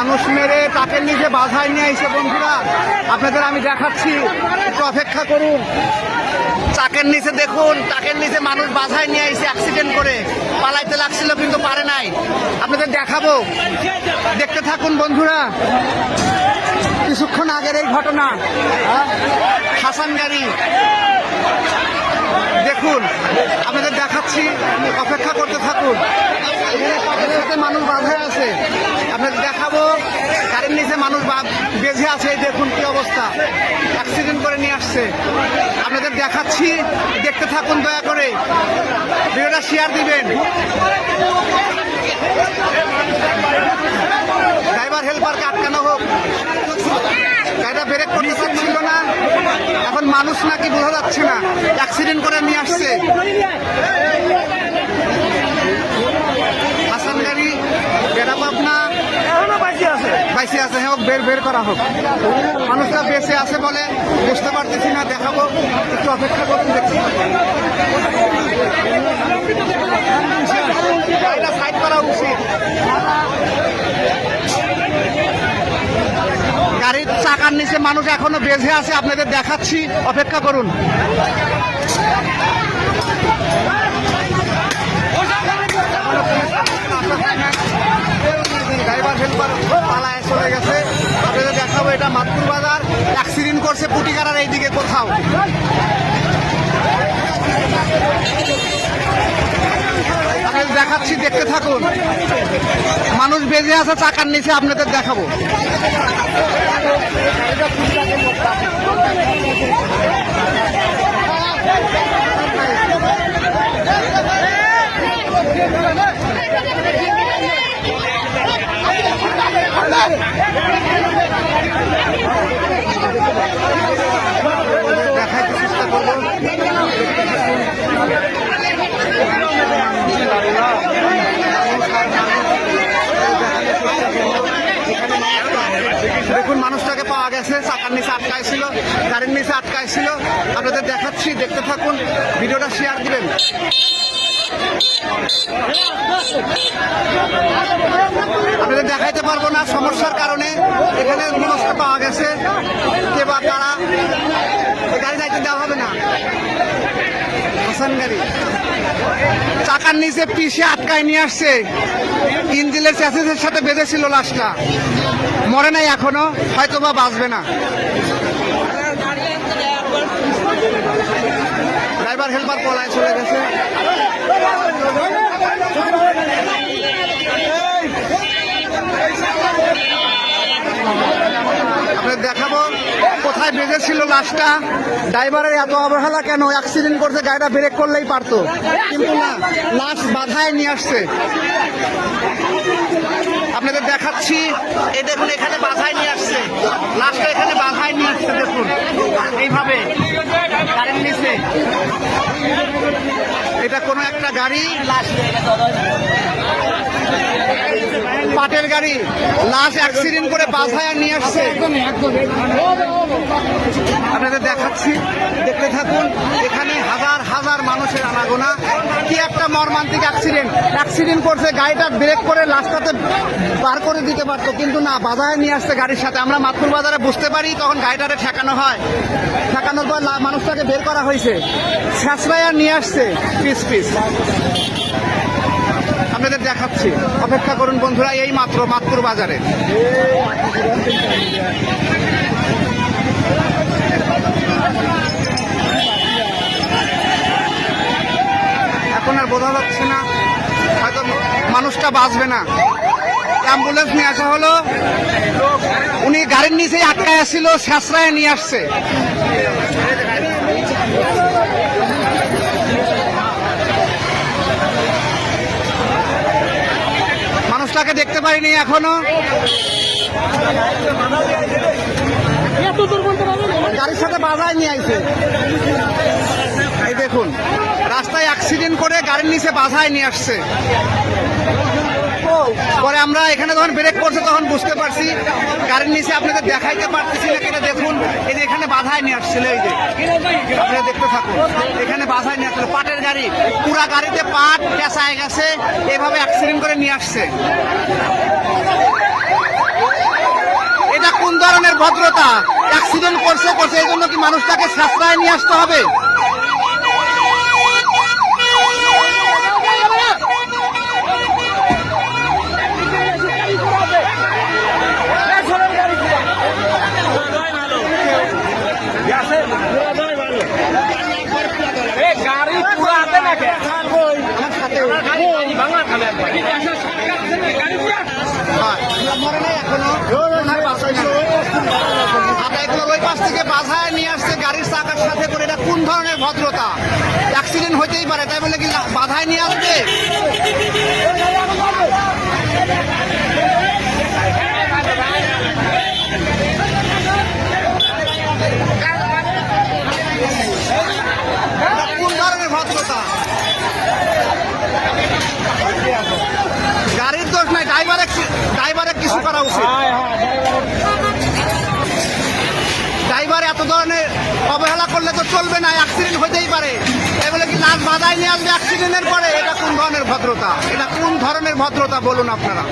মানুষ মেরে ট্রাকের নিচে বাধায় নিয়ে এসে বন্ধুরা আপনাদের আমি দেখাচ্ছি, একটু অপেক্ষা করুন। ট্রাকের নিচে দেখুন, ট্রাকের নিচে মানুষ বাধায় নিয়ে এসে অ্যাক্সিডেন্ট করে পালাইতে লাগছিল কিন্তু পারে নাই। আপনাদের দেখাবো, দেখতে থাকুন বন্ধুরা। কিছুক্ষণ আগের এই ঘটনা, হাসান গাড়ি দেখুন, আপনাদের দেখাচ্ছি, অপেক্ষা করতে থাকুন। এখানে মানুষ বাধায় আছে, আপনাদের দেখাবো। গাড়ির নিচে মানুষ বেঁধে আছে, দেখুন কি অবস্থা, অ্যাক্সিডেন্ট করে নিয়ে আসছে। আপনাদের দেখাচ্ছি, দেখতে থাকুন দয়া করে, ভিডিওটা শেয়ার দিবেন। ড্রাইভার হেল্পারকে আটকানো হোক, গাড়িটা ব্রেক করতে চাচ্ছিল না, এখন মানুষ নাকি বোঝা যাচ্ছে না, অ্যাক্সিডেন্ট করে নিয়ে আসছে। হাসান গাড়ি বেড়াবো আপনা বাইসে আছে, হ্যাঁ বের করা হোক। মানুষরা বেঁচে আছে বলে বুঝতে পারতেছি না, দেখাবো, একটু অপেক্ষা করতে দেখছি। গাড়িটা সাইড করা উচিত। গাড়ির চাকার নিচে মানুষ এখনো বেঁধে আছে, আপনাদের দেখাচ্ছি, অপেক্ষা করুন। ড্রাইভার হেল্পার পালায় চলে গেছে, আপনাদের দেখাবো। এটা মাতপুর বাজার, অ্যাক্সিডেন্ট করছে পুটিকারার এইদিকে কোথাও। আপনাদের দেখাচ্ছি, দেখতে থাকুন। মানুষ বেঁধে আছে চাকার নিচে, আপনাদের দেখাবো। দেখাইতে চেষ্টা করবো। দেখুন মানুষটাকে পাওয়া গেছে, চাকার নিচে আটকায় ছিল, গাড়ির নিচে আটকায় ছিল। আপনাদের দেখাচ্ছি, দেখতে থাকুন, ভিডিওটা শেয়ার দিবেন। আপনাদের দেখাইতে পারবো না সমস্যার কারণে। এখানে মানুষটা পাওয়া গেছে, কে বা কারা, গাড়ি যাইতে দেওয়া হবে না। হাসান গাড়ি চাকার নিচে পিষে আটকায় নিয়ে আসছে, ইঞ্জিনের চ্যাসিসের সাথে বেঁধেছিল, লাশটা মরে নাই এখনো, হয়তো বা বাঁচবে না। ড্রাইভার হেল্পার পলায় চলে গেছে। আপনাদের দেখাবো কোথায় বেঁধেছিল লাশটা। ড্রাইভারের এত অবহেলা কেন? অ্যাক্সিডেন্ট করছে, গাড়িটা ব্রেক করলেই পারতো, কিন্তু না, লাশ বাধায় নিয়ে আসছে। আপনাদের দেখাচ্ছি, এই দেখুন, এখানে বাধায় নিয়ে আসছে লাশটা, এখানে বাধায় নিয়ে আসছে, দেখুন এইভাবে গাড়ির নিচে। এটা কোনো একটা গাড়ি, পাটের গাড়ি, লাশ অ্যাক্সিডেন্ট করে বাধায় নিয়ে আসছে। আপনাদের দেখাচ্ছি, দেখতে থাকুন। এখানে হাজার হাজার মানুষের আনাগোনা। কি একটা মর্মান্তিক অ্যাক্সিডেন্ট করছে, গাড়িটা ব্রেক করে লাশটাতে বার করে দিতে পারতো, কিন্তু না, বাধায় নিয়ে আসছে গাড়ির সাথে। আমরা মাতপুর বাজারে বুঝতে পারি, তখন গাড়িটারে ঠেকানো হয়, ঠেকানোর পর মানুষটাকে বের করা হয়েছে, ছেঁচড়াইয়া নিয়ে আসছে পিস পিস। আপনাদের দেখাচ্ছি, অপেক্ষা করুন বন্ধুরা। এই মাত্র মাতপুর বাজারে এখন আর বোঝা যাচ্ছে না, হয়তো মানুষটা বাঁচবে না। অ্যাম্বুলেন্স নিয়ে আসা হলো, উনি গাড়ির নিচেই আটকায় আসছিল, ছেঁচড়ায় নিয়ে আসছে। মানুষটাকে দেখতে পারিনি এখনো, গাড়ির সাথে বাধায় নিয়ে আইছে। এই দেখুন, রাস্তায় অ্যাক্সিডেন্ট করে গাড়ির নিচে বাধায় নিয়ে আসছে। পরে আমরা এখানে যখন ব্রেক করছে তখন বুঝতে পারছি গাড়ির নিচে। আপনাদের দেখাইতে পারতেছি না কিনা, দেখুন এই যে এখানে বাধায় নিয়ে আসছিল, এই যে আপনারা দেখতে থাকুন, এখানে বাধায় নিয়ে আসছিল। পাটের গাড়ি, পুরা গাড়িতে পাট পেঁচায় গেছে, এভাবে অ্যাক্সিডেন্ট করে নিয়ে আসছে। ভদ্রতা, অ্যাক্সিডেন্ট করছে এই জন্য কি মানুষটাকে সাশ্রয় নিয়ে আসতে হবে? ওই পাশ থেকে বাধায় নিয়ে আসছে গাড়ির চাকার সাথে করে, এটা কোন ধরনের ভদ্রতা? অ্যাক্সিডেন্ট হইতেই পারে, তাই বলে কি বাধায় নিয়ে আসবে? কোন ধরনের ভদ্রতা? গাড়ির দোষ নাই, ড্রাইভারের কিছু করা উচিত। ড্রাইভার এত ধরনের অবহেলা করলে তো চলবে না, অ্যাক্সিডেন্ট হতেই পারে, তাই বলে কি লাশ বাধায় নিয়ে আসবে অ্যাক্সিডেন্টের পরে? এটা কোন ধরনের ভদ্রতা? এটা কোন ধরনের ভদ্রতা বলুন আপনারা?